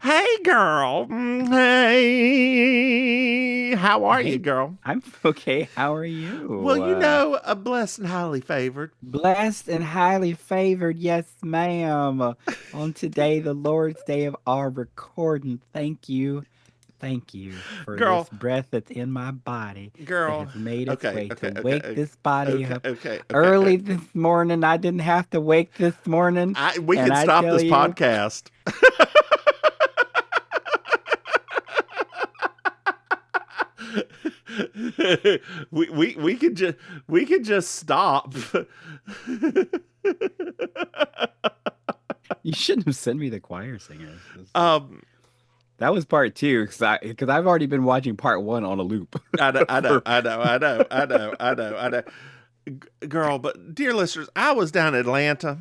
Hey, girl. Hey. How are you, Hey, girl? I'm okay. How are Well, you? a blessed and highly favored. Blessed and highly favored. Yes, ma'am. On today, the Lord's Day of our recording. Thank you. Thank you for this Girl, breath that's in my body that girl. has made its Okay, way to okay, okay, wake okay, this body okay, up okay, okay. early this morning. I didn't have to wake this morning. We And can I stop tell this you, podcast. We could just stop. you shouldn't have sent me the choir singers. um, That was part two because I've already been watching part one on a loop I know, I know, for I know, I know, I know, I know, I know. Girl, but dear listeners, I was down in Atlanta,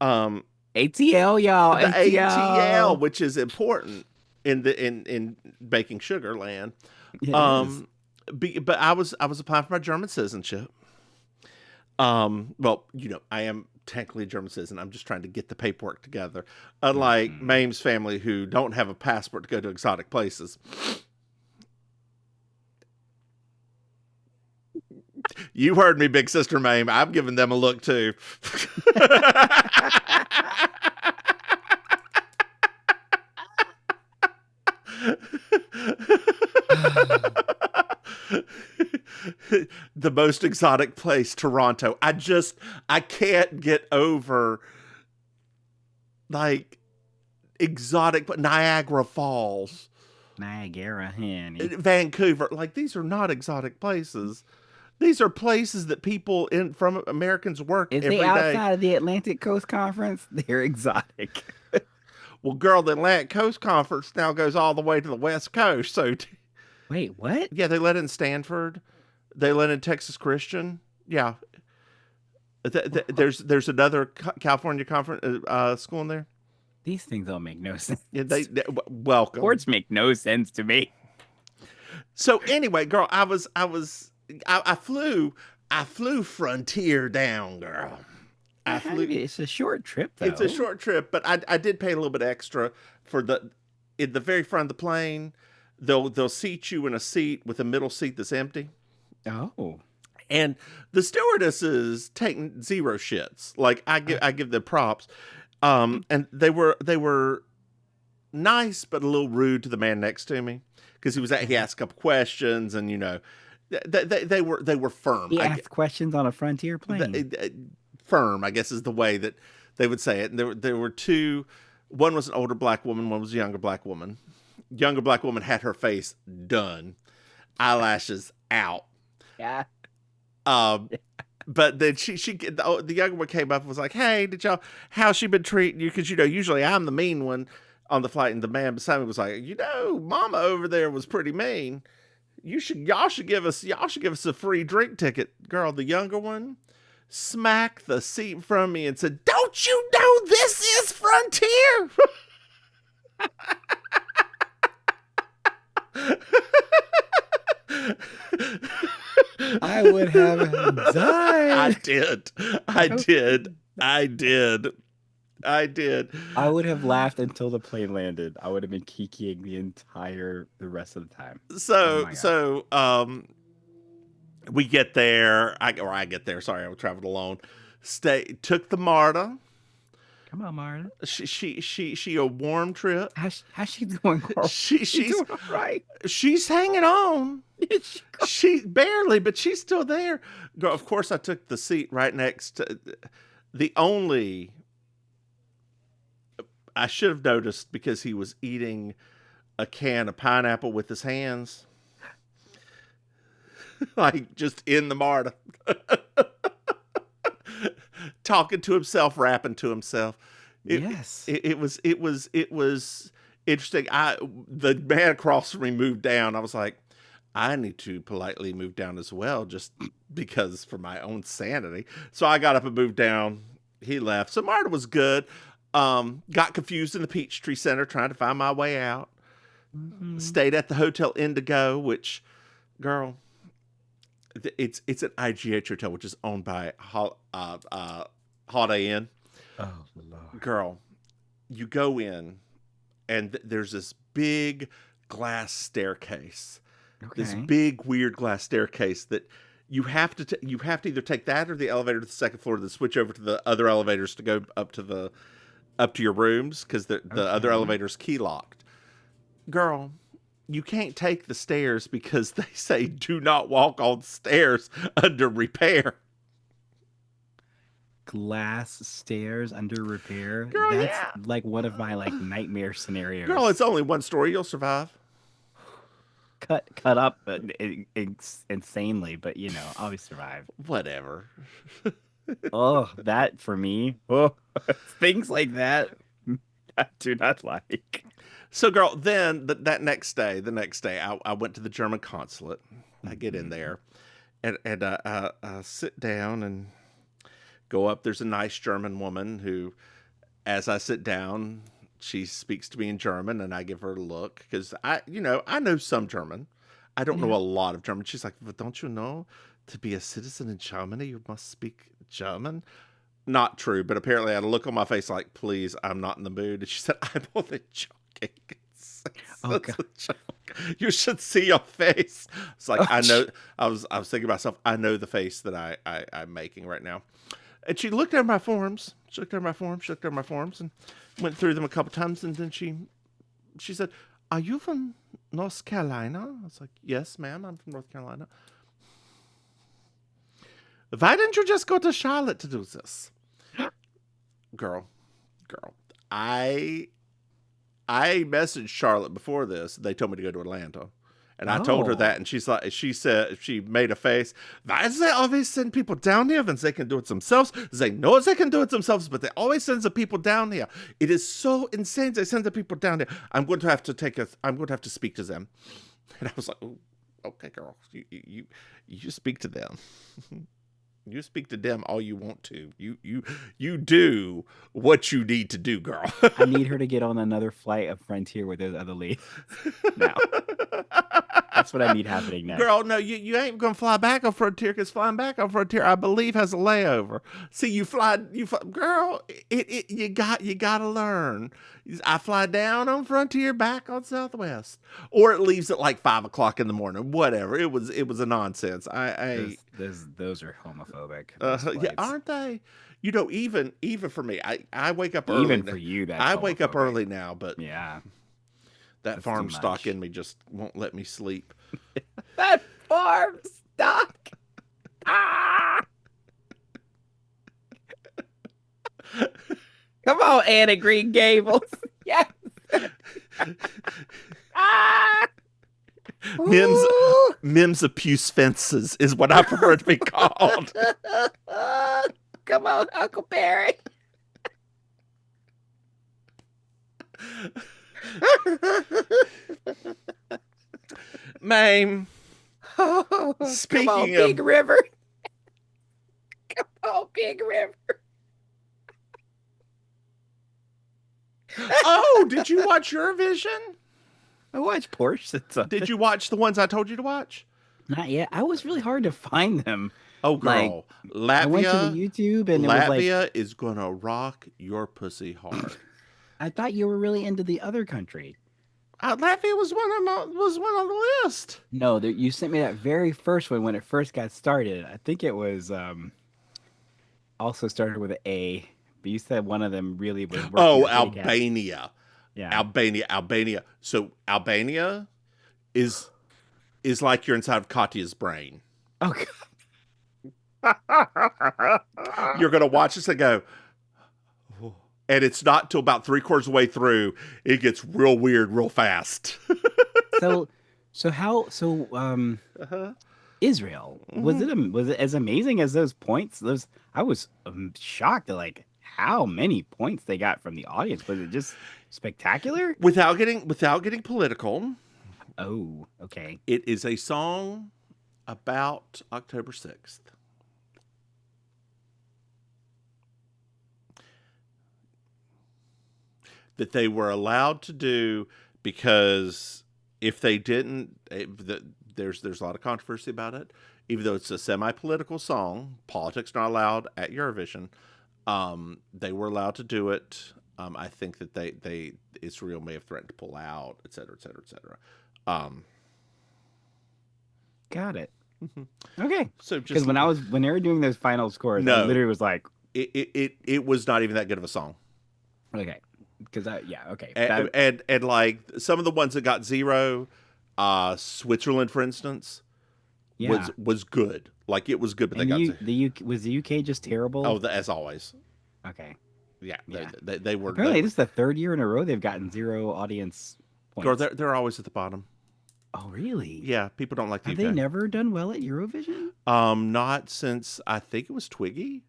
um, ATL, y'all. the ATL, ATL. which is important in baking sugar land. It is. Um, but I was applying for my German citizenship. Well, I am technically a German citizen. I'm just trying to get the paperwork together. Unlike Mhm. Maim's family, who don't have a passport to go to exotic places. You heard me, big sister Maim. I'm giving them a look too. The most exotic place, Toronto. I can't get over like exotic Niagara Falls, Niagara, honey. Vancouver. Like these are not exotic places. These are places that people in from Americans work If they every day. outside of the Atlantic Coast Conference, they're exotic. Well, girl, the Atlantic Coast Conference now goes all the way to the West Coast. So, Wait, what? yeah, they let in Stanford. They let in Texas Christian. Yeah, there's another California conference school in there. These things don't make no sense. Yeah, welcome. Sports make no sense to me. So anyway, girl, I flew Frontier down, girl. I flew. It's a short trip, It's a though. short trip, but I did pay a little bit extra for the in the very front of the plane. They'll seat you in a seat with a middle seat that's empty, Oh. and the stewardesses taking zero shits. Like I give them props. And they were nice but a little rude to the man next to me because he asked a couple questions, and they were firm. He asked questions on a Frontier plane. Firm, I guess, is the way that they would say it. And there were two. One was an older black woman. One was a younger black woman. Younger black woman had her face done, eyelashes out. Yeah. Um, but then the younger one came up and was like, "Hey, did y'all how's she been treating you? Because usually I'm the mean one on the flight." And the man beside me was like, Mama over there was pretty mean. Y'all should give us a free drink ticket, girl. The younger one smacked the seat from me and said, "Don't you know this is Frontier?" I would have I died. did. I did. I did. I did. I would have laughed until the plane landed. I would have been kikiing the rest of the time. Oh So my god. so we get there. I get there. Sorry, I traveled alone. Took the MARTA. Come on, Marlon. She a warm trip. How's she doing, Carl? She She she's doing all right? she's hanging on. Is she, Carl? She barely, but she's still there. Girl, of course, I took the seat right next to the only. I should have noticed because he was eating a can of pineapple with his hands, like just in the MARTA, talking to himself, rapping to himself. It, Yes. it was interesting. The man across from me moved down. I was like, I need to politely move down as well, just because for my own sanity. So I got up and moved down. He left. So Marta was good. Got confused in the Peachtree Center trying to find my way out. Hmm. Stayed at the Hotel Indigo, which, girl, it's an IGH hotel, which is owned by Holiday Inn. Oh Lord. Girl, you go in and there's this big glass staircase. This Okay. big weird glass staircase that you have to you have to either take that or the elevator to the second floor, then switch over to the other elevators to go up to your rooms because the other Okay. elevator's key locked. Girl, you can't take the stairs because they say do not walk on stairs under repair. Glass stairs under repair. Girl, That's yeah. like one of my like nightmare Girl, scenarios. it's only one story. You'll survive. Cut up insanely, but I'll survive. Whatever. Oh, that for me. Oh, things like that I do not like. So, girl, then that next day, I went to the German consulate. I get in Mhm. there, and I sit down and go up. There's a nice German woman who, as I sit down, she speaks to me in German, and I give her a look because I know some German. I don't know Yeah. a lot of German. She's like, but don't you know, to be a citizen in Germany, you must speak German? Not true, but apparently I had a look on my face like, please, I'm not in the mood. And she said, I'm only joking. Oh It's God. a joke. You should see your face. It's like, Oh, I know. I was thinking to myself, I know the face that I'm making right now. And she looked at my forms. She looked at my forms. She looked at my forms and went through them a couple times. And then she said, "Are you from North Carolina?" I was like, "Yes, ma'am. I'm from North Carolina." Why didn't you just go to Charlotte to do this? Girl. I messaged Charlotte before this. They told me to go to Atlanta. And I told her that, Oh. and she said, she made a face. Why do they always send people down here when they can do it themselves? They know they can do it themselves, but they always send the people down here. It is so insane. They send the people down here. I'm going to have to speak to them. And I was like, oh, okay, girl, you speak to them. You speak to them all you want to. You do what you need to do, girl. I need her to get on another flight of Frontier with those other ladies. Now, that's what I need happening next. Girl, no, you ain't gonna fly back on Frontier because flying back on Frontier, I believe, has a layover. See, girl, you gotta learn. I fly down on Frontier, back on Southwest, or it leaves at like 5 o'clock in the morning. Whatever. It was a nonsense. Those are homophobic. Yeah, Those flights. aren't they? Even for me, I wake up early. Even for you, that's I wake up homophobic. early now, but Yeah, that that's farm too stock much. in me just won't let me sleep. That farm stock. Ah! Come on, Anna Green Gables. Yes. Ah! Mims Ooh. Mims abuse fences is what I prefer to be called. Come on, Uncle Barry. Maim, Oh, come on, Speaking Big of- River. Come on, Big River. oh, did you watch Eurovision? I watch portions of Did it. you watch the ones I told you to watch? Not yet. I was really hard to find them. Oh, Like, girl, I went to the Latvia. YouTube and it was like, Latvia is gonna rock your pussy hard. I thought you were really into the other country. Latvia was one on the list. No, you sent me that very first one when it first got started. I think it was also started with an A, but you said one of them really was working Oh, your big head. Albania. Yeah. Albania. So Albania is like you're inside of Katya's brain. Oh, You're gonna watch this and go, "Oh." And it's not till about 3/4 of the way through it gets real weird real fast. so Uh-huh. Israel, was it as amazing as those points? I was shocked at like how many points they got from the audience. Was it just spectacular? Without getting political, Oh, okay. it is a song about October 6th. That they were allowed to do because if they didn't, there's a lot of controversy about it. Even though it's a semi-political song, politics not allowed at Eurovision. They were allowed to do it. I think that Israel may have threatened to pull out, et cetera, et cetera, et cetera. Um, Got it. Okay. so Because just when they were doing those final scores, I no, literally was like, it was not even that good of a song. okay. Because okay. And like some of the ones that got 0, Switzerland, for instance, was good. Like it was good, but and they got the UK was the UK just terrible? as always. Okay. Yeah, Yeah. they were. Apparently, this is the third year in a row they've gotten 0 audience points. Girl, they're always at the bottom. Oh, really? Yeah, people don't like the Have UK. they never done well at Eurovision? Not since I think it was Twiggy.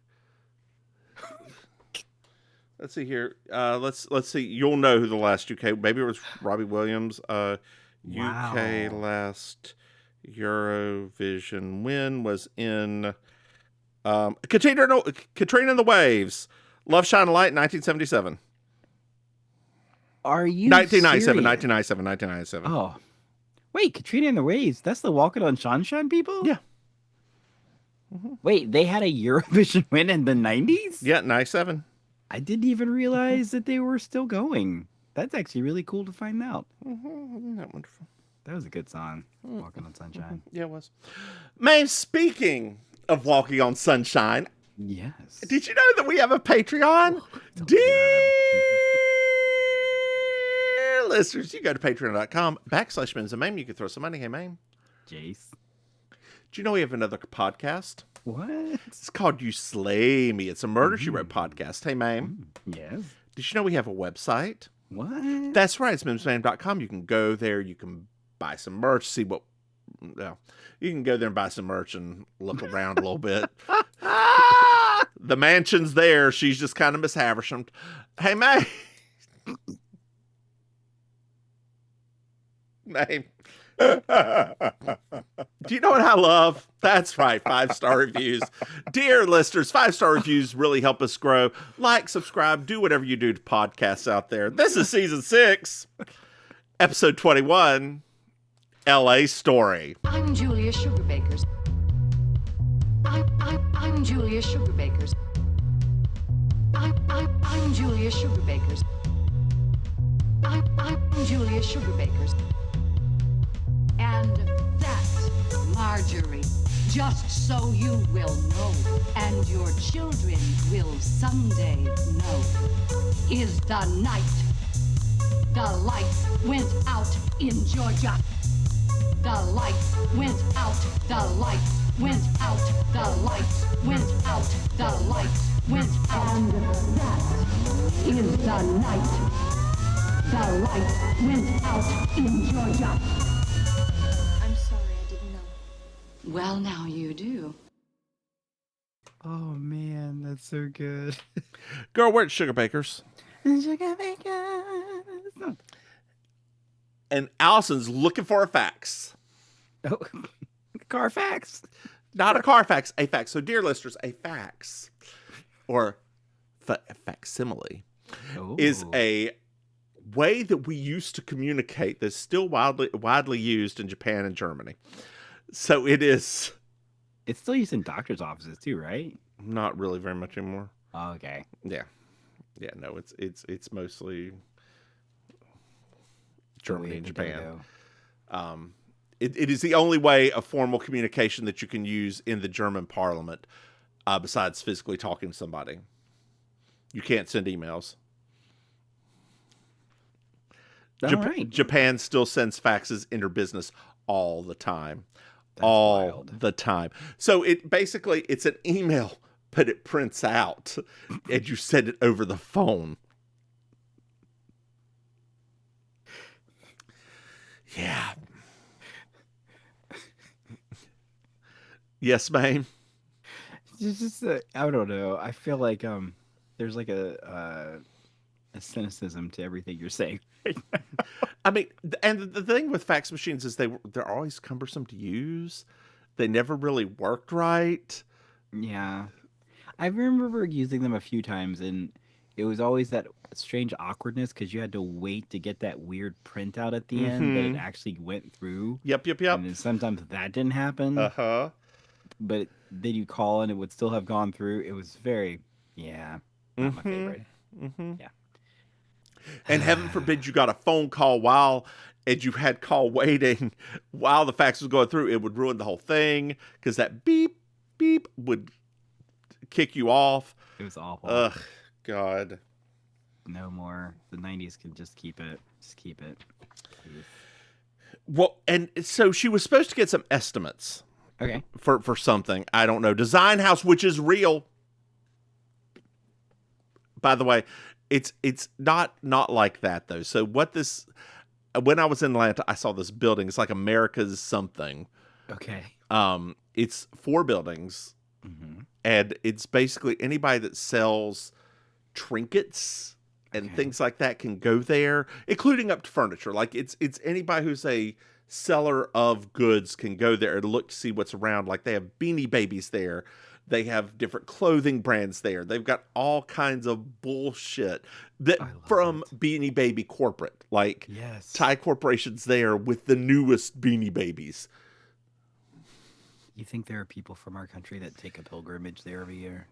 Let's see here. Let's see. You'll know who the last UK. Maybe it was Robbie Williams. UK last Eurovision win was in Katrina and the Waves. Love Shine a Light, 1977. Are you 1997, serious? 1997. Oh, wait, Katrina and the Waves. That's the Walking on Sunshine people? Yeah. Wait, they had a Eurovision win in the 90s? Yeah, 97. I didn't even realize that they were still going. That's actually really cool to find out. Isn't that wonderful? That was a good song, Walking on Sunshine. Yeah, it was. Man, speaking of Walking on Sunshine, Yes. did you know that we have a Patreon? Dear listeners, you go to patreon.com/MsMaim. You can throw some money. Hey, Maim. Jace. Do you know we have another podcast? What? It's called You Slay Me. It's a Murder, She Wrote podcast. Hey, Maim. Yes. Did you know we have a website? What? That's right. It's MsMaim.com. You can go there. You can buy some merch, see what... Well, you can go there and buy some merch and look around a little bit. The mansion's there. She's just kind of Miss Haversham. Hey, May. May. Do you know what I love? That's right, 5-star reviews. Dear listeners, 5-star reviews really help us grow. Like, subscribe, do whatever you do to podcasts out there. This is season 6, episode 21, LA Story. I'm Julia Sugarbakers. I'm Julia Sugarbakers. I'm Julia Sugarbakers. I'm Julia Sugarbakers. And that's Marjorie. Just so you will know, and your children will someday know, is the night the lights went out in Georgia. The lights went out, the lights went out, the lights went out, the lights went out. And that is the night the lights went out in Georgia. I'm sorry, I didn't know. Well, now you do. Oh, man, that's so good. Girl, we're at Sugar Bakers. And Allison's looking for a fax. Oh, Carfax. Not a Carfax, a fax. So, dear listeners, a fax, or facsimile, is a way that we used to communicate that's still widely used in Japan and Germany. So it is... It's still used in doctor's offices too, right? Not really very much anymore. Oh, okay. Yeah. Yeah, no, it's mostly Germany and Japan. It is the only way of formal communication that you can use in the German parliament, besides physically talking to somebody. You can't send emails. Right. Japan still sends faxes inter-business all the time. That's all wild. the time. So it's an email, but it prints out and you send it over the phone. Yeah. Yes, ma'am. It's just I don't know. I feel like there's like a cynicism to everything you're saying. I mean, and the thing with fax machines is they're always cumbersome to use. They never really worked right. Yeah. I remember using them a few times, and it was always that strange awkwardness because you had to wait to get that weird printout at the end that it actually went through. Yep. And then sometimes that didn't happen. Uh-huh. But then you call and it would still have gone through. It was very, not my favorite. Mm-hmm. Yeah. And heaven forbid you got a phone call and you had call waiting while the fax was going through, it would ruin the whole thing because that beep, beep would kick you off. It was awful. Ugh, God. No more. The 90s can just keep it. Just keep it. Please. Well, and so she was supposed to get some estimates. Okay. For something. I don't know. Design House, which is real. By the way, it's not like that though. So when I was in Atlanta, I saw this building. It's like America's something. Okay. It's 4 buildings. Mm-hmm. And it's basically anybody that sells trinkets and things like that can go there, including up to furniture. Like it's anybody who's a seller of goods can go there and look to see what's around. Like they have Beanie Babies there. They have different clothing brands there. They've got all kinds of bullshit that from Beanie Baby corporate, like Thai corporations there with the newest Beanie Babies. You think there are people from our country that take a pilgrimage there every year?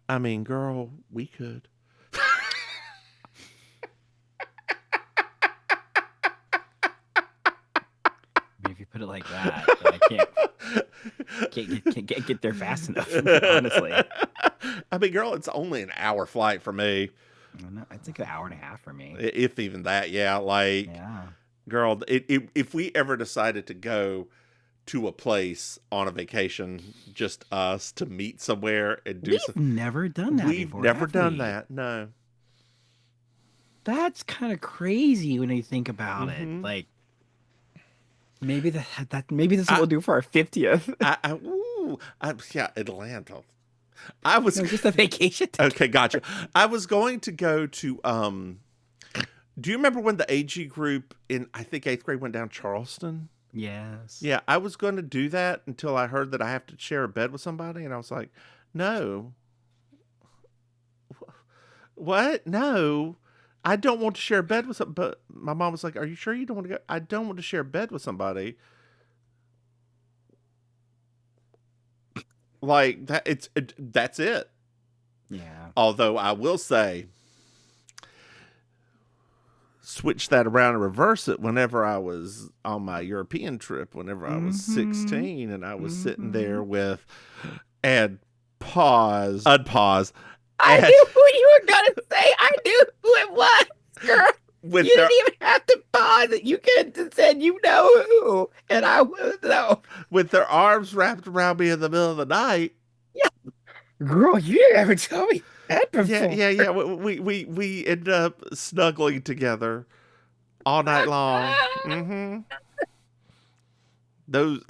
I mean, girl, we could. If you put it like that, I can't get there fast enough. Honestly, I mean, girl, it's only an hour flight for me. It's like an hour and a half for me, if even that. Yeah, like, girl, if we ever decided to go to a place on a vacation, just us to meet somewhere and do We've never done that before. We've never done that. No, that's kind of crazy when you think about it. Like. Maybe this is what we'll do for our 50th. Yeah, Atlanta. I was just a vacation. Okay, gotcha. I was going to go to. Do you remember when the AG group in I think 8th grade went down Charleston? Yes. Yeah, I was going to do that until I heard that I have to share a bed with somebody, and I was like, no. What? No. I don't want to share a bed with somebody. But my mom was like, are you sure you don't want to go? I don't want to share a bed with somebody. Like that. That's it. Yeah. Although I will say, switch that around and reverse it whenever I was on my European trip, whenever I was 16 and I was sitting there with, and unpause. I knew who you were going to say. I knew who it was, girl. You didn't even have to pause it. You could have said, you know who, and I would know. With their arms wrapped around me in the middle of the night. Yeah. Girl, you didn't ever tell me that before. Yeah. We ended up snuggling together all night long. Mm-hmm.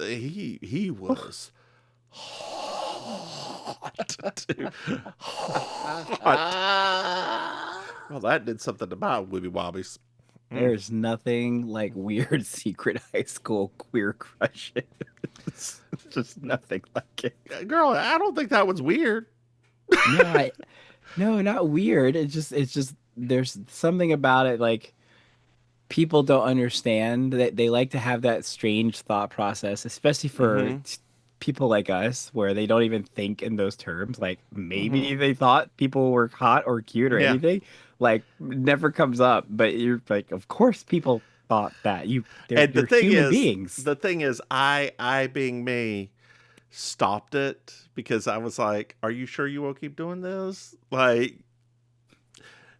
He was hot. Well, that did something to my Wibby Wobbies. There's nothing like weird secret high school queer crushes. It's just nothing like it. Girl, I don't think that was weird. No, not weird. It's just there's something about it like people don't understand that they like to have that strange thought process, especially for people like us, where they don't even think in those terms. Like maybe they thought people were hot or cute or anything. Like never comes up, but you're like, of course, people thought that they're human beings. The thing is, I being me, stopped it because I was like, "Are you sure you won't keep doing this?" Like,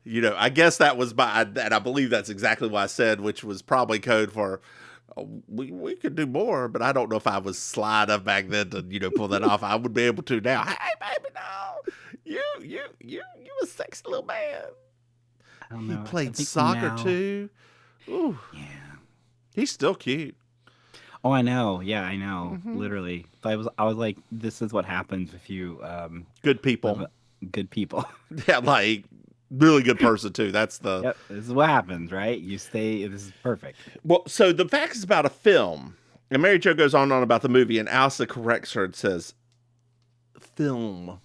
I guess that was and I believe that's exactly what I said, which was probably code for. We could do more, but I don't know if I was sly enough back then to pull that off. I would be able to now. Hey, baby, no, you a sexy little man. I don't know. He played soccer too. Ooh, yeah, he's still cute. Oh, I know. Yeah, I know. Literally, I was like, this is what happens if you good people. Good people. Yeah, like. Really good person too. That's the. Yep, this is what happens, right? You stay. This is perfect. Well, so the fact is about a film, and Mary Jo goes on about the movie, and Alison corrects her and says, "Film."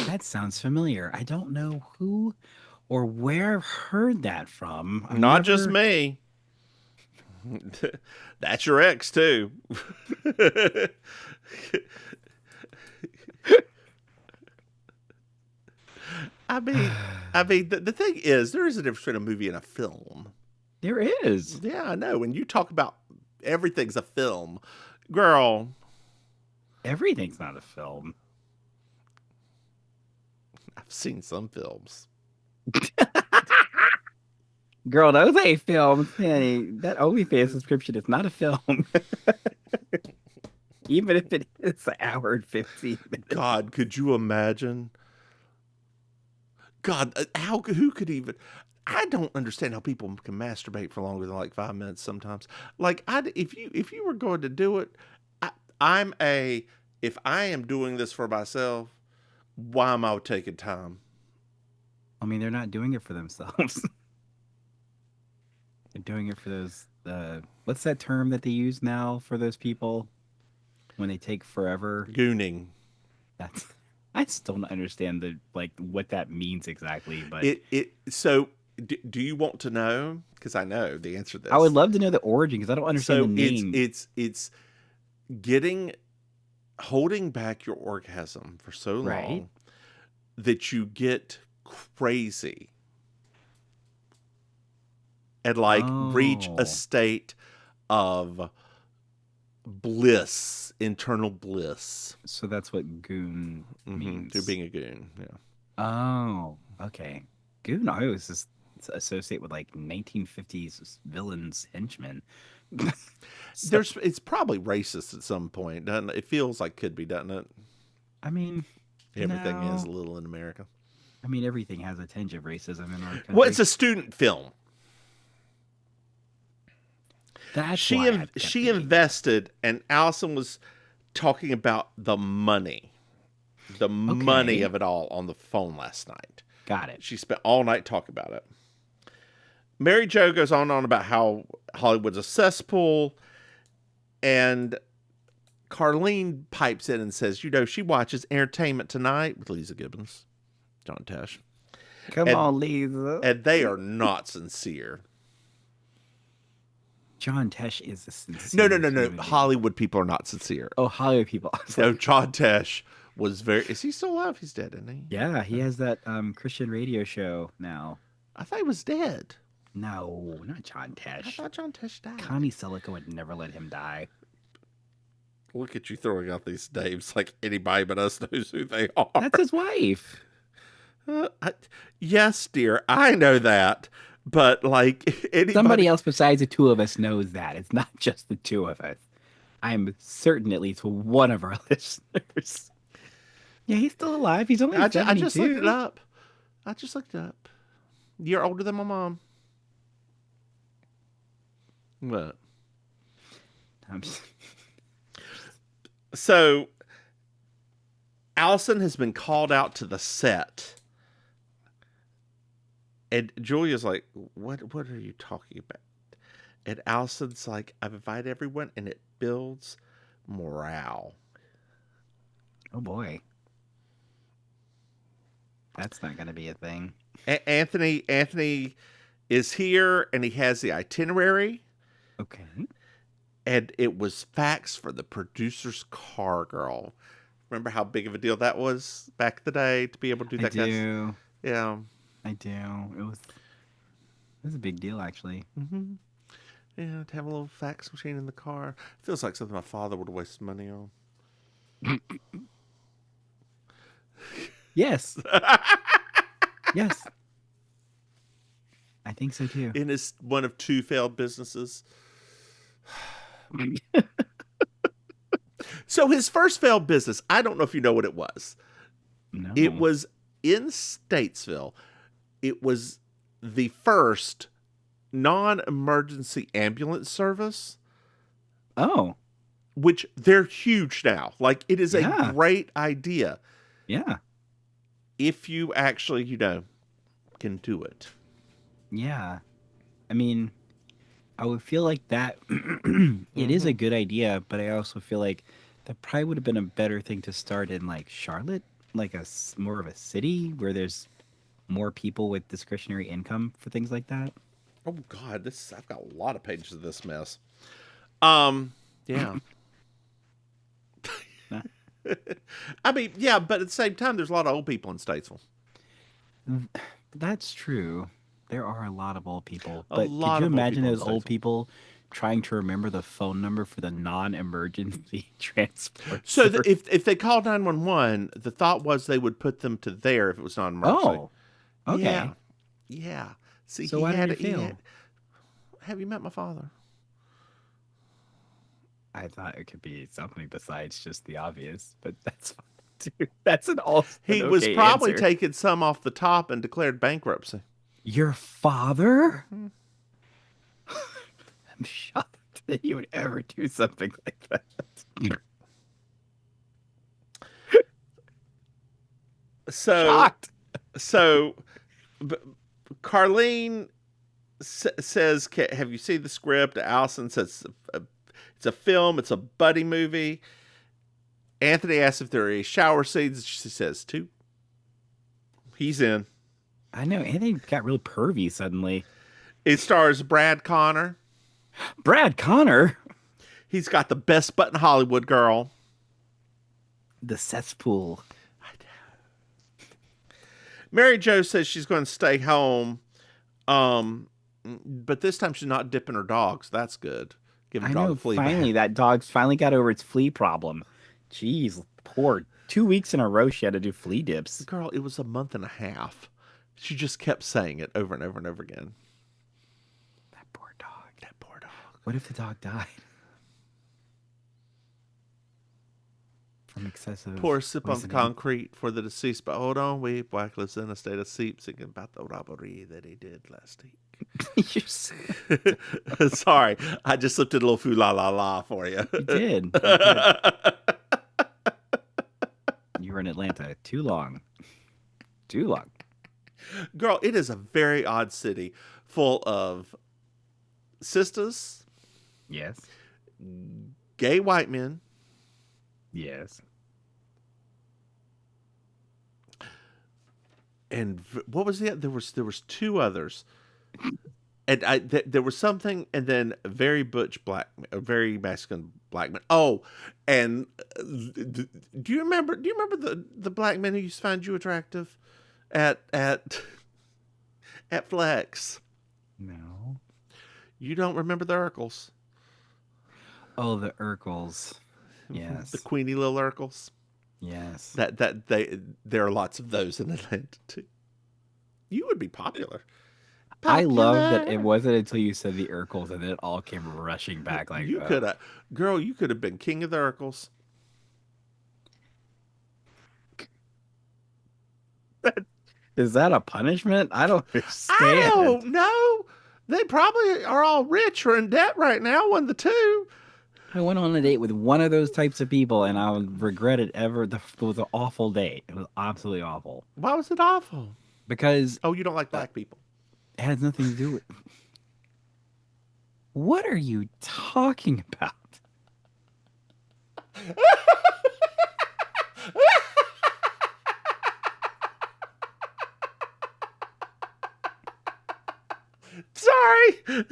That sounds familiar. I don't know who or where I've heard that from. Not just me. That's your ex too. I mean, the thing is, there is a difference between a movie and a film. There is. Yeah, I know. When you talk about everything's a film, girl. Everything's not a film. I've seen some films. Girl, those ain't films, honey. That OnlyFans subscription is not a film. Even if it is an hour and 15 minutes. God, could you imagine? God, who could even? I don't understand how people can masturbate for longer than like 5 minutes sometimes. Like, if you were going to do it, if I am doing this for myself, why am I taking time? I mean, they're not doing it for themselves. They're doing it for those. What's that term that they use now for those people when they take forever? Gooning. I still don't understand what that means exactly. But So do you want to know? Because I know the answer to this. I would love to know the origin because I don't understand the name. It's holding back your orgasm for so long that you get crazy and reach a state of bliss, internal bliss. So that's what goon means. Through being a goon, yeah. Oh, okay. Goon, I always just associate with 1950s villains, henchmen. It's probably racist at some point, doesn't it? It feels like could be, doesn't it? I mean, everything is a little in America. I mean, everything has a tinge of racism in our country. Well, it's a student film. That's she invested, and Alison was talking about the money of it all on the phone last night. Got it. She spent all night talking about it. Mary Jo goes on and on about how Hollywood's a cesspool, and Carlene pipes in and says, she watches Entertainment Tonight with Lisa Gibbons, John Tesh. Come on, Lisa. And they are not sincere. John Tesh is a sincere. No. Hollywood people are not sincere. Oh, Hollywood people. No, John Tesh was is he still alive? He's dead, isn't he? Yeah, he has that Christian radio show now. I thought he was dead. No, not John Tesh. I thought John Tesh died. Connie Silica would never let him die. Look at you throwing out these names like anybody but us knows who they are. That's his wife. Yes, dear, I know that. But somebody else besides the two of us knows that. It's not just the two of us. I'm certain at least one of our listeners. Yeah, he's still alive. He's only 72. I just looked it up. You're older than my mom. What? So, Alison has been called out to the set. And Julia's like, what are you talking about? And Alison's like, I've invited everyone, and it builds morale. Oh, boy. That's not going to be a thing. Anthony is here, and he has the itinerary. Okay. And it was faxed for the producer's car, girl. Remember how big of a deal that was back in the day to be able to do that? Yeah. I do. It was a big deal, actually. Mm-hmm. Yeah, to have a little fax machine in the car. Feels like something my father would have wasted money on. Yes. Yes. I think so, too. In his one of two failed businesses. So his first failed business, I don't know if you know what it was. No. It was in Statesville. It was the first non-emergency ambulance service. Oh. Which they're huge now. It is a great idea. Yeah. If you actually, can do it. Yeah. I mean, I would feel like that it is a good idea, but I also feel like that probably would have been a better thing to start in Charlotte, more of a city where there's more people with discretionary income for things like that. Oh God, I've got a lot of pages of this mess. Yeah. I mean, yeah, but at the same time, there's a lot of old people in Statesville. That's true. There are a lot of old people, A but could lot you of old imagine people in those the old States. people trying to remember the phone number for the non-emergency transport So service? if they called 911, the thought was they would put them to there if it was not an emergency. Oh, Yeah, okay. yeah. See, So he why did had it fail? Have you met my father? I thought it could be something besides just the obvious, but that's fine too. That's also an He was okay probably answer. taking some off the top and declared bankruptcy. Your father? I'm shocked that you would ever do something like that. So, Shocked. so b- Carlene says, "Have you seen the script?" Alison says, "It's a film. It's a buddy movie." Anthony asks if there are any shower scenes. She says, 2. He's in. I know, Anthony got real pervy suddenly. It stars Brad Connor. Brad Connor? He's got the best butt in Hollywood, girl. The cesspool. Mary Jo says she's going to stay home, but this time she's not dipping her dogs. That's good. Giving I the dog know, a flea finally, bath. that dog's finally got over its flea problem. Jeez, poor. 2 weeks in a row she had to do flea dips. Girl, it was a month and a half. She just kept saying it over and over and over again. That poor dog. That poor dog. What if the dog died? From excessive Pour a sip on the poisoning? concrete for the deceased, but hold on, we Black lives in a state of sleep, thinking about the robbery that he did last week. You're so- Sorry, I just slipped in a little foo la la la for you. You did. You did. You were in Atlanta too long. Too long. Girl, it is a very odd city full of sisters, Yes. gay white men, Yes. and what was the? There was 2 others, and there was something, and then a very butch black, a very masculine black man. Oh, and do you remember? Do you remember the black men who used to find you attractive at Flex? No. You don't remember the Urkels? Oh, the Urkels. Yes. The Queenie little Urkels. Yes. There are lots of those in Atlanta too. You would be popular. I love that it wasn't until you said the Urkels and then it all came rushing back. Like, You could have, girl. You could have been king of the Urkels. is that a punishment? I don't understand. I don't know. They probably are all rich or in debt right now. One of the 2. I went on a date with one of those types of people, and I would regret it ever. It was an awful date. It was absolutely awful Why was it awful? because Oh, you don't like black people. it has nothing to do with. What are you talking about? Sorry.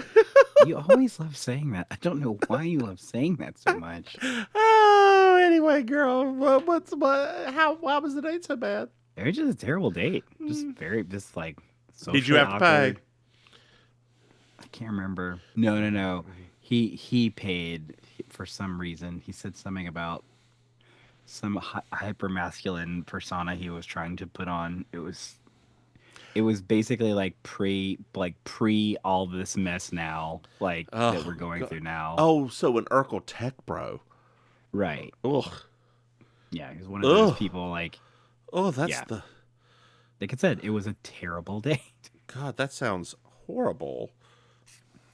You always love saying that. I don't know why you love saying that so much. Oh, anyway, girl. What? Why was the date so bad? It was just a terrible date. Just like. Did you have to awkward. pay? I can't remember. No. He paid for some reason. He said something about some hyper masculine persona he was trying to put on. It was basically like pre all this mess now, like that we're going through now. Oh, so an Urkel tech bro. Right. Ugh. Yeah, he's one of those Ugh. people like Oh, that's Yeah. the. I said, it was a terrible date. God, that sounds horrible.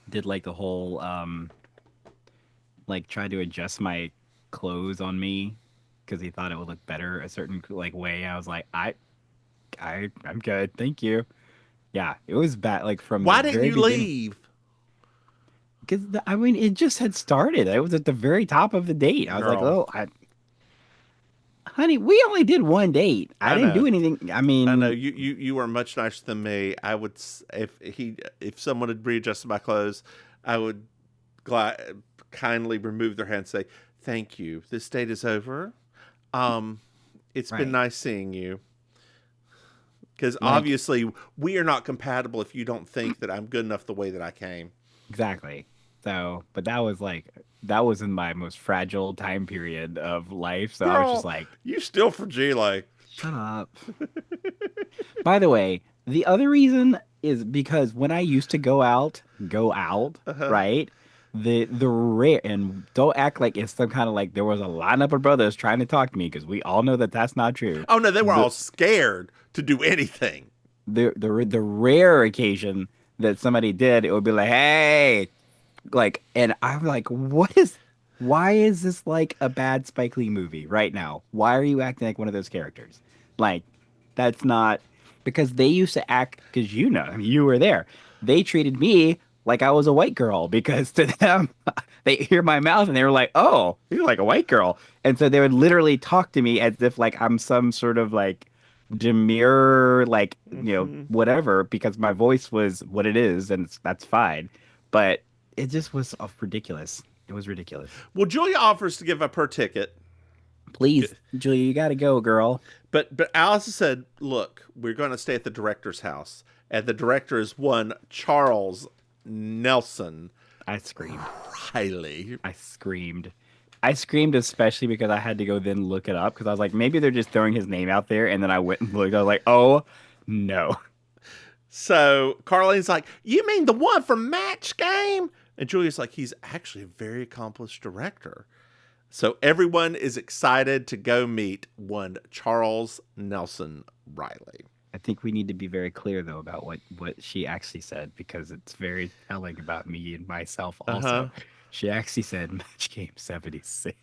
Did like the whole like tried to adjust my clothes on me because he thought it would look better a certain like way. I was like, I'm good, thank you. Yeah, it was bad. Like from Why the didn't very you beginning. leave? Because I mean, it just had started. I was at the very top of the date. I was like, Girl. oh, honey, we only did one date. I didn't know. do anything. I mean, I know you were much nicer than me. I would if someone had readjusted my clothes, I would kindly remove their hand and say, "Thank you. This date is over. It's Right. been nice seeing you." Because Like, obviously we are not compatible if you don't think that I'm good enough the way that I came. exactly. So, but that was in my most fragile time period of life. So I was just Girl, like, you still fragile. shut up. By the way, the other reason is because when I used to go out, Uh-huh. right? The rare, and don't act like it's some kind of like there was a lineup of brothers trying to talk to me, because we all know that that's not true. Oh no, they were The all scared to do anything. the rare occasion that somebody did, it would be like, hey, like, and I'm like, why is this like a bad Spike Lee movie right now? Why are you acting like one of those characters? Like, that's not, because they used to act, because I mean, you were there. They treated me like I was a white girl, because to them, they hear my mouth and they were like, oh, you're like a white girl. And so they would literally talk to me as if like I'm some sort of like demure, like, Hmm. whatever, because my voice was what it is, and that's fine. But it just was ridiculous. It was ridiculous. Well, Julia offers to give up her ticket, Please, Julia, you gotta go, girl. but Allison said, "Look, we're going to stay at the director's house, and the director is one Charles Nelson I screamed. Riley." I screamed. I screamed especially because I had to go then look it up, because I was like, maybe they're just throwing his name out there, and then I went and looked. I was like, oh no. So Carlene's like, "You mean the one from Match Game?" And Julia's like, "He's actually a very accomplished director." So everyone is excited to go meet one Charles Nelson Riley. I think we need to be very clear though about what she actually said, because it's very telling about me and myself also. Uh-huh. She actually said Match Game 76.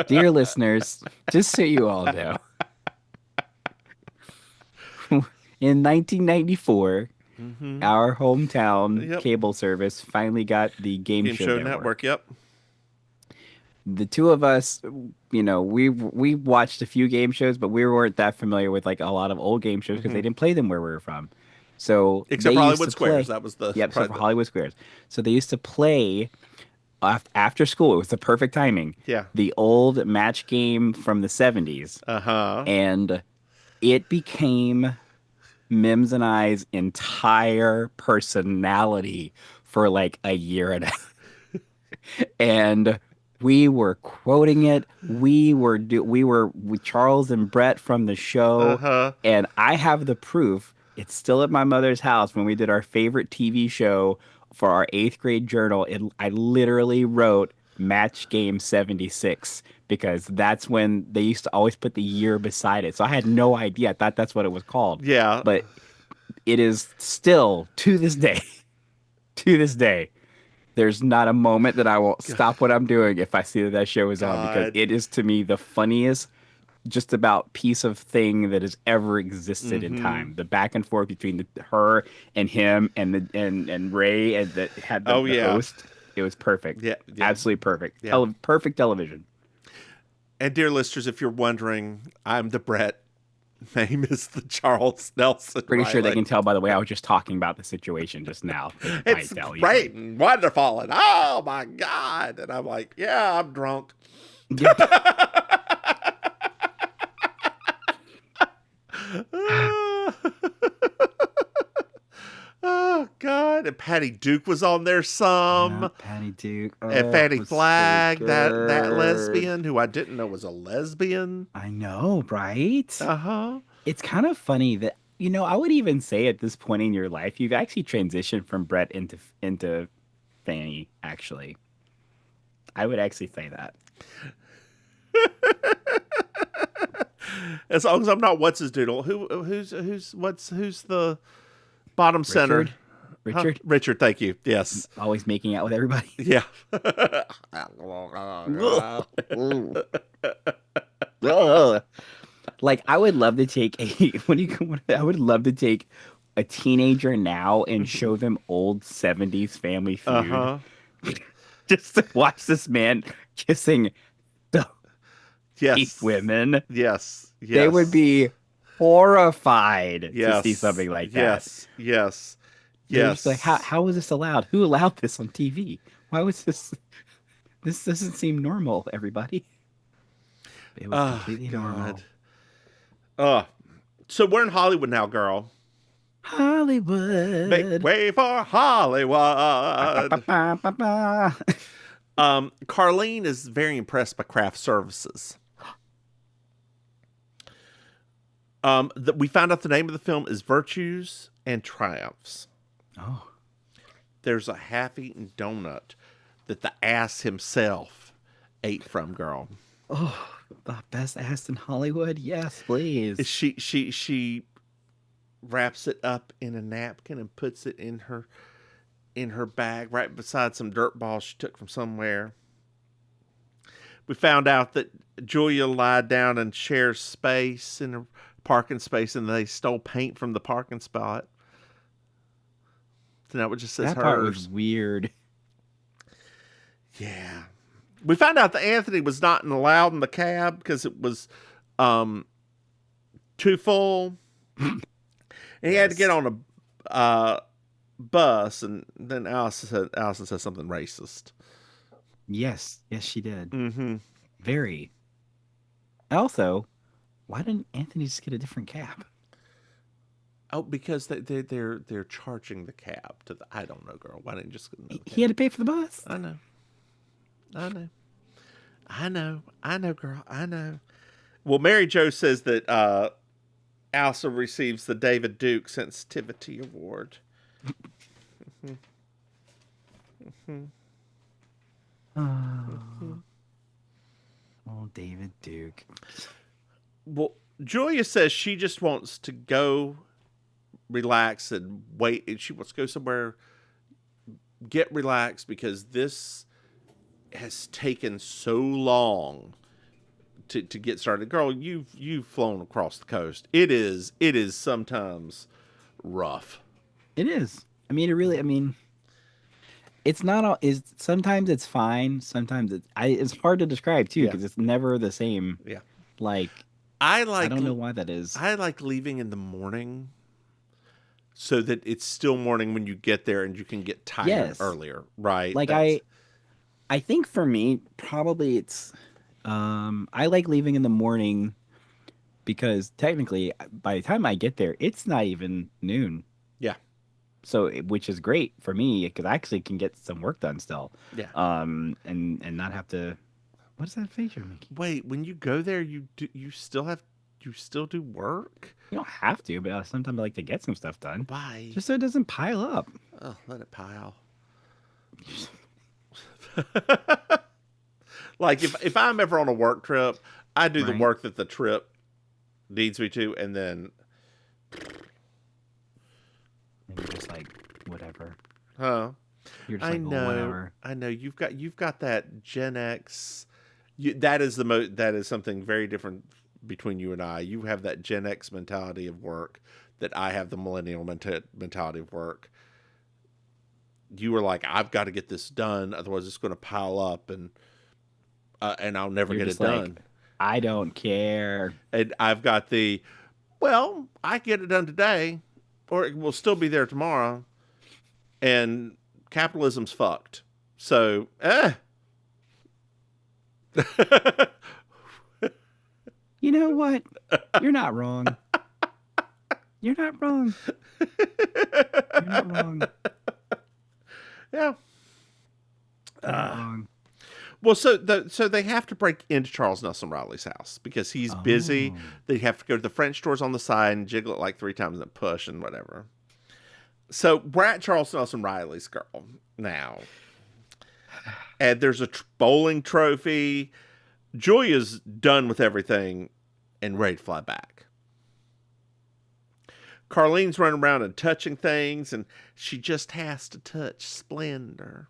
Dear listeners, just so you all know, in 1994, our hometown Yep. cable service finally got the Game Show Network. Yep. The two of us, we watched a few game shows, but we weren't that familiar with like a lot of old game shows because they didn't play them where we were from. So Except they for used Hollywood to Squares. play- That was the Yep, except probably for the- Hollywood Squares. So they used to play after school. It was the perfect timing. Yeah. The old Match Game from the 70s. Uh-huh. And it became Mims and I's entire personality for like a year and a half. And we were quoting it. We were with Charles and Brett from the show. Uh-huh. And I have the proof. It's still at my mother's house when we did our favorite TV show for our 8th grade journal. I literally wrote Match Game 76 because that's when they used to always put the year beside it. So I had no idea. I thought that's what it was called. Yeah. But it is still to this day, there's not a moment that I will stop what I'm doing if I see that show is on, because God. it is to me the funniest just about piece of thing that has ever existed in time. The back and forth between her and him and Ray and that had the host. It was perfect. Yeah. Absolutely perfect. Yeah. Perfect television. And dear listeners, if you're wondering, I'm the Brett. Name is the Charles Nelson. Pretty sure they Riley. can tell by the way I was just talking about the situation just now. It's great and wonderful and oh my God. And I'm like, yeah, I'm drunk. Oh God. And Patty Duke was on there some. Yeah, Patty Duke. And Fanny Flagg, that lesbian who I didn't know was a lesbian. I know, right? Uh-huh. It's kind of funny that, I would even say at this point in your life, you've actually transitioned from Brett into Fanny, actually. I would actually say that. As long as I'm not what's his doodle. Who's the bottom center? Richard? Huh? Richard, thank you. Yes. Always making out with everybody. Yeah. Like, I would love to take I would love to take a teenager now and show them old 70s Family Feud. Uh-huh. Just to watch this man kissing Yes. 8 women. Yes. Yes. They would be horrified Yes. to see something like that. Yes. Yes. They're Yes. just like, how was this allowed? Who allowed this on TV? Why was this? This doesn't seem normal, everybody. It was completely normal. Oh, So we're in Hollywood now, girl. Hollywood. Make way for Hollywood. Ba-ba-ba-ba-ba. Carlene is very impressed by craft services. We found out the name of the film is Virtues and Triumphs. Oh. There's a half-eaten donut that the ass himself ate from, girl. Oh, the best ass in Hollywood? Yes, please. She wraps it up in a napkin and puts it in her bag right beside some dirt balls she took from somewhere. We found out that Julia lied down and shares space in a parking space, and they stole paint from the parking spot. So now it just says that hers. part was weird. Yeah. We found out that Anthony was not allowed in the cab because it was too full. And he had to get on a bus, and then Alison said something racist. Yes, she did. Mm-hmm. Very. Also, why didn't Anthony just get a different cab? Oh, because they're charging the cab to the. I don't know, girl. Why didn't you just get another cab? He had to pay for the bus. I know, girl. I know. Well, Mary Jo says that Alison receives the David Duke Sensitivity Award. Oh, David Duke. Well, Julia says she just wants to go relax and wait. She wants to go somewhere, get relaxed, because this has taken so long to get started. Girl, you've flown across the coast. It is sometimes rough. It is. I mean, it's not all. Is sometimes it's fine. Sometimes it's hard to describe too, because it's never the same. Yeah. Like I don't know why that is. I like leaving in the morning, so that it's still morning when you get there, and you can get tired earlier. Right. Like I think for me, probably it's. I like leaving in the morning because technically, by the time I get there, it's not even noon. Yeah. So, which is great for me because I actually can get some work done still. Yeah. And not have to. What is that face you're making? Wait, when you go there, you still do work? You don't have to, but sometimes I like to get some stuff done. Why? Just so it doesn't pile up. Oh, let it pile. Like if I'm ever on a work trip, I do the work that the trip needs me to, and then And you're just like, whatever. Huh? You're just like, well, whatever. I know. You've got that Gen X. That is something very different between you and I. You have that Gen X mentality of work that I have the millennial mentality of work. You were like, I've got to get this done, otherwise it's going to pile up, and I'll never get it done. I don't care. And I've got I get it done today, or it will still be there tomorrow, and capitalism's fucked. So, You know what? You're not wrong. You're not wrong. You're not wrong. Yeah. You're not wrong. Well, so they have to break into Charles Nelson Riley's house because he's busy. They have to go to the French doors on the side and jiggle it like 3 times and then push and whatever. So we're at Charles Nelson Riley's, girl, now. And there's a bowling trophy. Julia's done with everything and ready to fly back. Carlene's running around and touching things, and she just has to touch Splendor.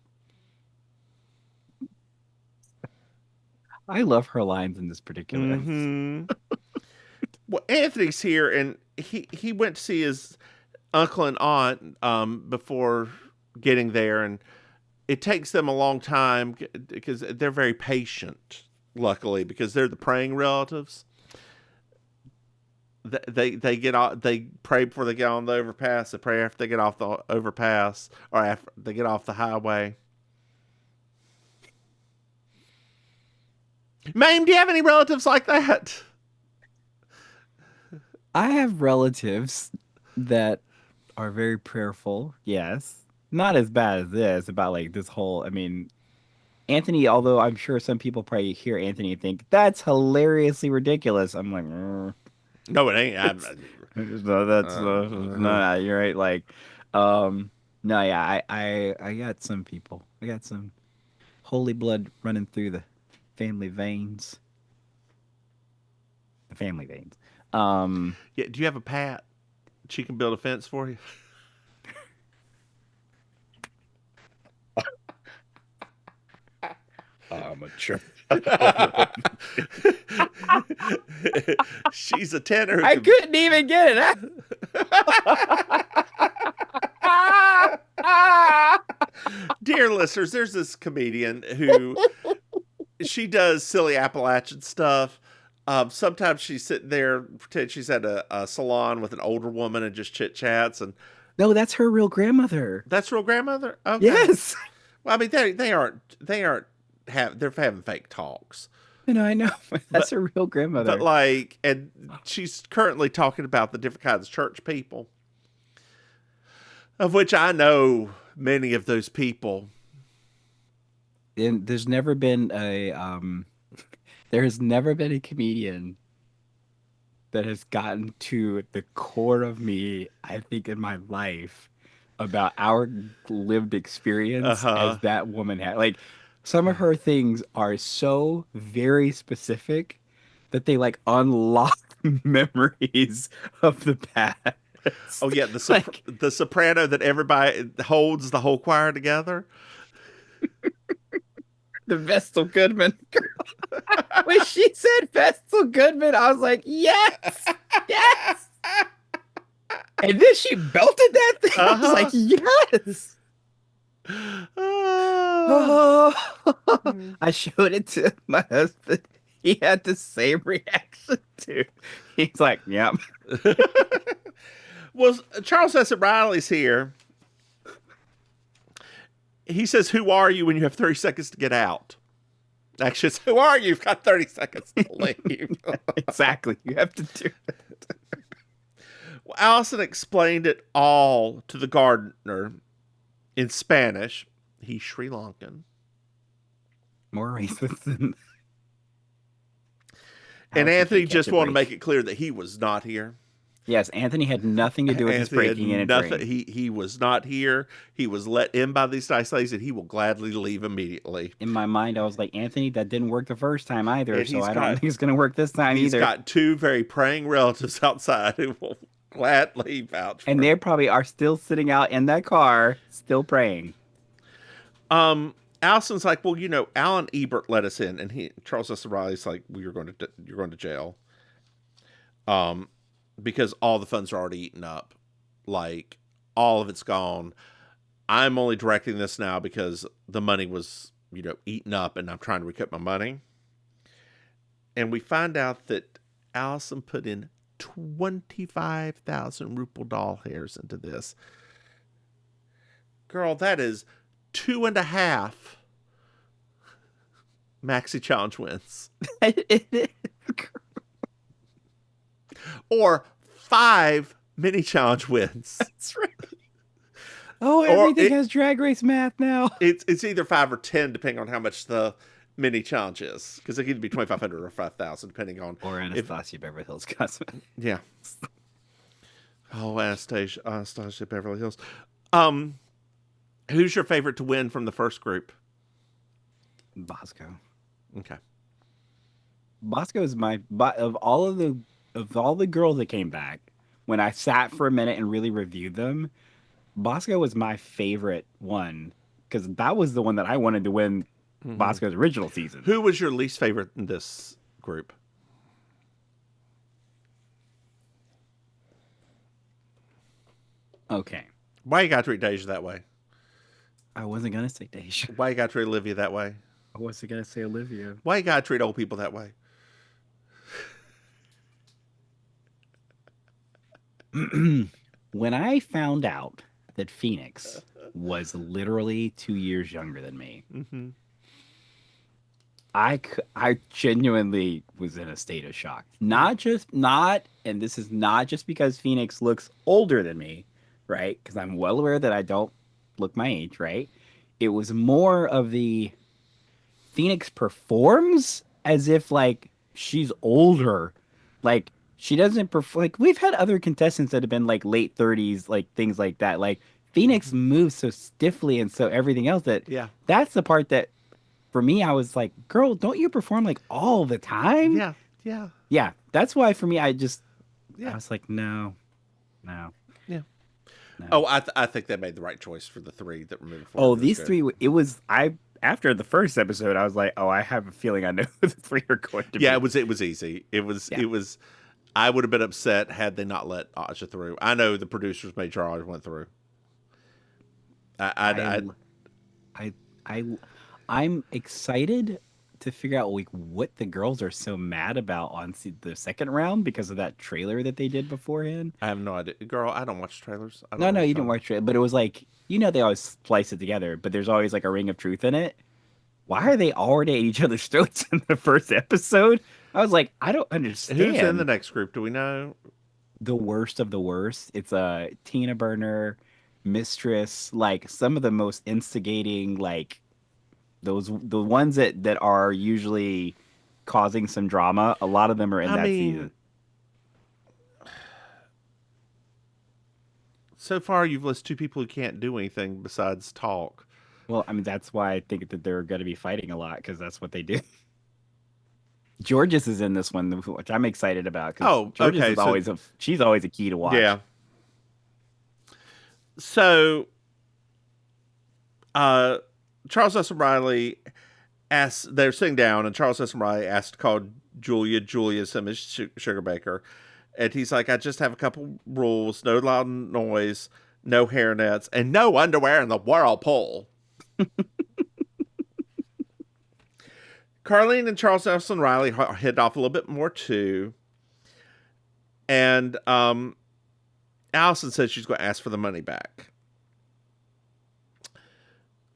I love her lines in this particular episode. Mm-hmm. Well, Anthony's here, and he went to see his uncle and aunt before getting there, and it takes them a long time because they're very patient, luckily, because they're the praying relatives. They get off, they pray before they get on the overpass. They pray after they get off the overpass, or after they get off the highway. Maim, do you have any relatives like that? I have relatives that are very prayerful. Yes. Not as bad as this about like this whole, I mean, Anthony, although I'm sure some people probably hear Anthony and think that's hilariously ridiculous. I'm like, No, it ain't. no, that's no, you're right. Like, no, yeah, I got some people. I got some holy blood running through the family veins. The family veins. Yeah. Do you have a Pat? She can build a fence for you. I'm a church. She's a tenor. I couldn't even get it. Dear listeners, there's this comedian who she does silly Appalachian stuff. Sometimes she's sitting there pretend she's at a salon with an older woman and just chit chats, and No, that's her real grandmother. that's real grandmother. Okay. Yes. Well, I mean they're having fake talks. I know. That's her real grandmother. But like, and she's currently talking about the different kinds of church people, of which I know many of those people. And there has never been a comedian that has gotten to the core of me, I think, in my life about our lived experience as that woman had. Like, some of her things are so very specific that they like unlock memories of the past. Oh yeah, the soprano that everybody holds the whole choir together. The Vestal Goodman. When she said Vestal Goodman, I was like, yes, yes. And then she belted that thing. I was like, yes. I showed it to my husband. He had the same reaction too. He's like, yep. Well, Charles S. Riley's here. He says, "Who are you?" when you have 30 seconds to get out. Actually, it's, "Who are you?" You've got 30 seconds to leave. Exactly. You have to do it. Well, Alison explained it all to the gardener in Spanish. He's Sri Lankan. More racist than... And Anthony just wanted to make it clear that he was not here. Yes, Anthony had nothing to do with this breaking and entering. He was not here. He was let in by these nice ladies, and he will gladly leave immediately. In my mind, I was like, Anthony, that didn't work the first time either, so I don't think it's going to work this time either. He's got two very praying relatives outside who will gladly vouch for and they probably are still sitting out in that car, still praying. Alison's like, well, Alan Ebert let us in, and Charles S. Riley's like, well, you're going to jail. Because all the funds are already eaten up. Like, all of it's gone. I'm only directing this now because the money was, eaten up, and I'm trying to recoup my money. And we find out that Alison put in 25,000 Rupal doll hairs into this. Girl, that is 2.5 Maxi Challenge wins. It is. Or 5 mini challenge wins. That's right. Oh, everything has drag race math now. It's either 5 or 10, depending on how much the mini challenge is. Because it could be 2,500 or 5,000, depending on. Or Anastasia Beverly Hills Cosmetics. Yeah. Oh, Anastasia Beverly Hills. Who's your favorite to win from the first group? Bosco. Okay. Bosco is of all the girls that came back, when I sat for a minute and really reviewed them, Bosco was my favorite one because that was the one that I wanted to win Bosco's original season. Who was your least favorite in this group? Okay. Why you got to treat Deja that way? I wasn't going to say Deja. Why you got to treat Olivia that way? I wasn't going to say Olivia. Why you got to treat old people that way? When I found out that Phoenix was literally 2 years younger than me, I genuinely was in a state of shock. And this is not just because Phoenix looks older than me, right? Because I'm well aware that I don't look my age, right? It was more of the Phoenix performs as if like she's older. Like she doesn't perform like we've had other contestants that have been like late 30s, like things like that. Like Phoenix moves so stiffly and so everything else that Yeah. that's the part that for me I was like, girl, don't you perform like all the time? Yeah. Yeah. Yeah. That's why for me I Yeah. was like, no. Yeah. No. Oh, I think they made the right choice for the 3 that were moving forward. Oh, these 3 it was after the first episode, I was like, "Oh, I have a feeling I know who the 3 are going to be." Yeah, it was easy. It was. I would have been upset had they not let Aja through. I know the producers made sure Aja went through. I'm excited to figure out like what the girls are so mad about on the second round because of that trailer that they did beforehand. I have no idea, girl. I don't watch trailers. I don't No, know you didn't watch trailer, but it was like they always splice it together, but there's always like a ring of truth in it. Why are they already at each other's throats in the first episode? I was like, I don't understand. Who's in the next group? Do we know? The worst of the worst. It's a Tina Burner, Mistress, like some of the most instigating, like the ones that are usually causing some drama. A lot of them are in that season. So far, you've listed 2 people who can't do anything besides talk. Well, I mean, that's why I think that they're going to be fighting a lot because that's what they do. Georges is in this one, which I'm excited about. Oh, Georges okay. is she's always a key to watch. Yeah. So, Charles S. Riley asks, they're sitting down, and Charles S. Riley asks to call Julia Simmons Sugarbaker. And he's like, I just have a couple rules: no loud noise, no hairnets, and no underwear in the whirlpool. Carlene and Charles S. Riley hit off a little bit more too. And Alison says she's going to ask for the money back.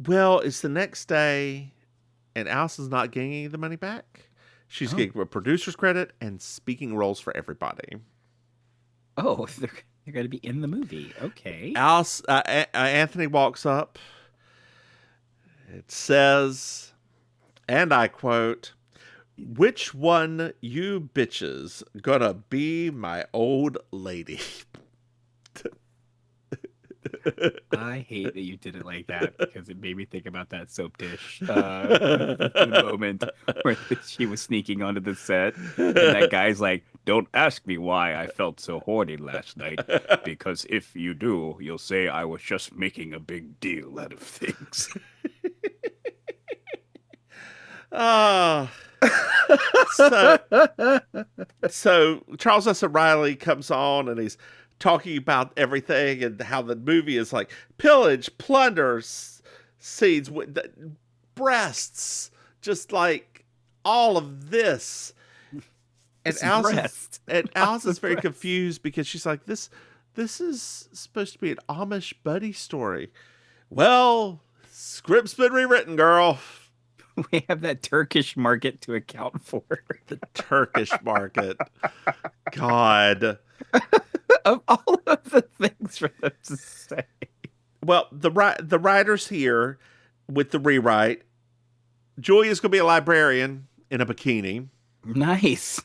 Well, it's the next day, and Alison's not getting any of the money back. She's getting a producer's credit and speaking roles for everybody. Oh, they're going to be in the movie. Okay. Anthony walks up. It says, and I quote, "Which one you bitches gonna be my old lady?" I hate that you did it like that because it made me think about that soap dish moment where she was sneaking onto the set and that guy's like, "Don't ask me why I felt so horny last night because if you do, you'll say I was just making a big deal out of things." So Charles S. Riley comes on and he's talking about everything and how the movie is like pillage, plunder, seeds, breasts, just like all of this. And Allison's very confused because she's like, this is supposed to be an Amish buddy story. Well, script's been rewritten, girl. We have that Turkish market to account for. The Turkish market. God. Of all of the things for them to say. Well, the writer's here with the rewrite. Julia's going to be a librarian in a bikini. Nice.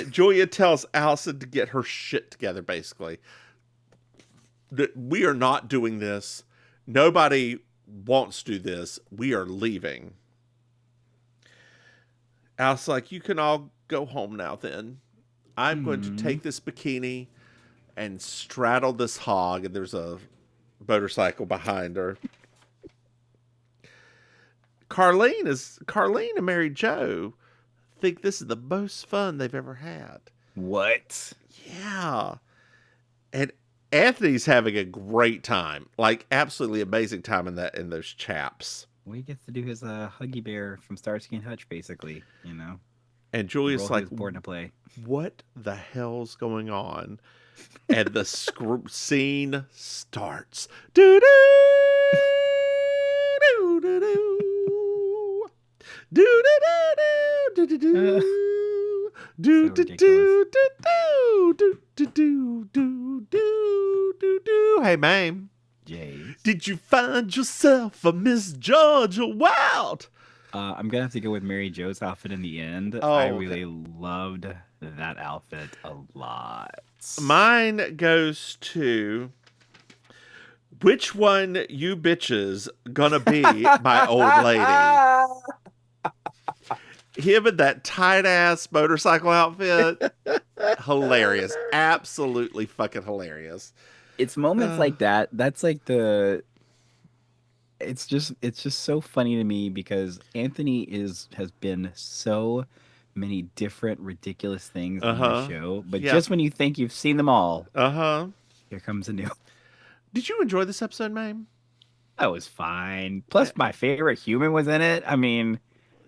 Julia tells Alison to get her shit together, basically. We are not doing this. Nobody wants to do this. We are leaving. Alison's like, you can all go home now then. I'm going to take this bikini and straddle this hog. And there's a motorcycle behind her. Carlene and Mary Jo think this is the most fun they've ever had. What? Yeah. And Anthony's having a great time. Like, absolutely amazing time in those chaps. Well, he gets to do his Huggy Bear from Starsky and Hutch, basically, you know. And Julia's like, born to play. What the hell's going on? And the scene starts. Do do do do do do So do do do do do do do do do do. Hey, Maim, Jays. did you find yourself a Miss Georgia Wild? I'm gonna have to go with Mary Jo's outfit in the end. Oh, I okay. really loved that outfit a lot. Mine goes to which one you bitches gonna be my old lady? Him in that tight ass motorcycle outfit. Hilarious. Absolutely fucking hilarious. It's moments like that. That's like the. It's just so funny to me because Anthony has been so many different ridiculous things on the show, but Yeah. just when you think you've seen them all, here comes a new. Did you enjoy this episode, Maim? That was fine. Plus, my favorite human was in it. I mean,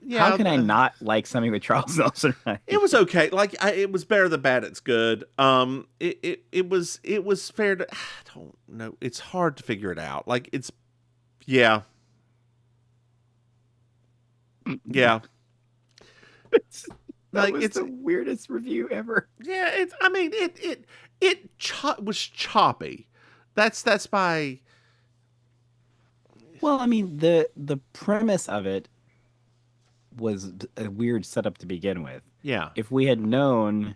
Yeah. how can I not like something with Charles Nelson? It was okay. Like it was better than bad. It's good. It was fair to. I don't know. It's hard to figure it out. Like it's. Yeah. Yeah. That was the weirdest review ever. Yeah, it's. I mean, it was choppy. That's my. Well, I mean, the premise of it was a weird setup to begin with. Yeah. If we had known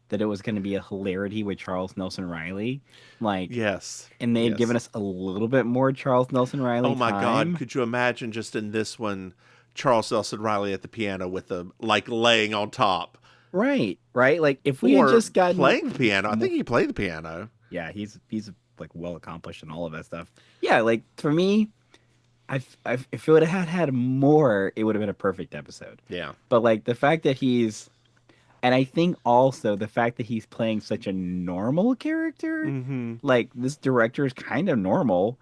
that it was going to be a hilarity with Charles Nelson Riley, like, Yes, and they had given us a little bit more Charles Nelson Riley. Oh my time. God! Could you imagine just in this one, Charles Nelson Riley at the piano with the like laying on top. Right. Like if we had just gotten playing the piano. I think he played the piano. Yeah, he's like well accomplished and all of that stuff. Yeah, like for me, if it would have had more, it would have been a perfect episode. Yeah. But like the fact that and I think also the fact that he's playing such a normal character, like this director is kind of normal,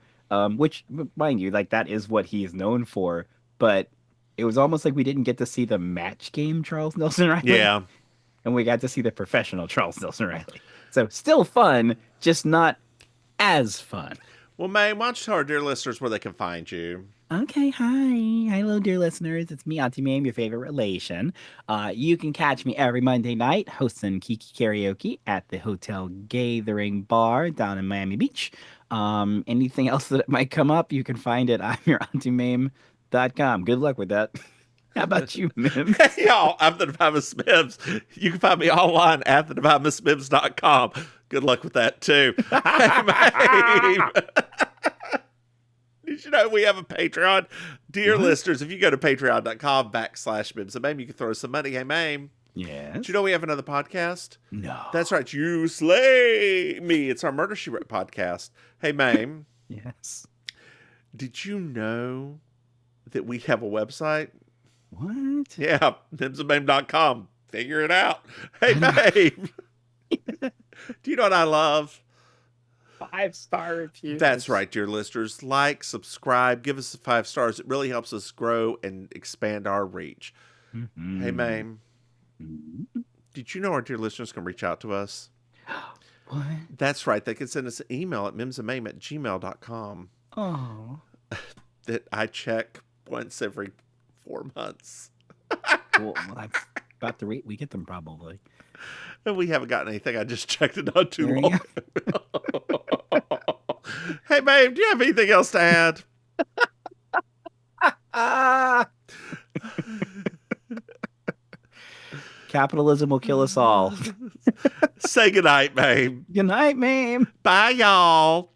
which mind you, like that is what he is known for. But it was almost like we didn't get to see the match game Charles Nelson Riley. Yeah. And we got to see the professional Charles Nelson Riley. So still fun, just not as fun. Well, May, why don't you tell our dear listeners where they can find you? Okay, hi. Hello, dear listeners. It's me, Auntie Maim, your favorite relation. You can catch me every Monday night hosting Kiki Karaoke at the Hotel Gathering Bar down in Miami Beach. Anything else that might come up, you can find it at I'mYourAuntieMaim.com. Good luck with that. How about you, Mims? Hey, y'all, I'm the Divine Miss Mims. You can find me online at thedivinemissmims.com. Good luck with that, too. Hey, Maim. Did you know we have a Patreon? Dear listeners, if you go to patreon.com/MimsMaim, you can throw us some money. Hey, Maim. Yes. Did you know we have another podcast? No. That's right. You Slay Me. It's our Murder, She Wrote podcast. Hey, Maim. Yes. Did you know that we have a website? What? Yeah, MimsMaim.com. Figure it out. Hey, Maim. Do you know what I love? 5-star reviews. That's right, dear listeners. Like, subscribe, give us 5 stars. It really helps us grow and expand our reach. Mm-hmm. Hey, Maim. Did you know our dear listeners can reach out to us? What? That's right. They can send us an email at mimsandmaim@gmail.com. Oh. That I check once every 4 months. Well, that's about the rate we get them, probably. And we haven't gotten anything. I just checked it not too There you long. Hey, babe, do you have anything else to add? Capitalism will kill us all. Say goodnight, babe. Good night, Maim. Bye, y'all.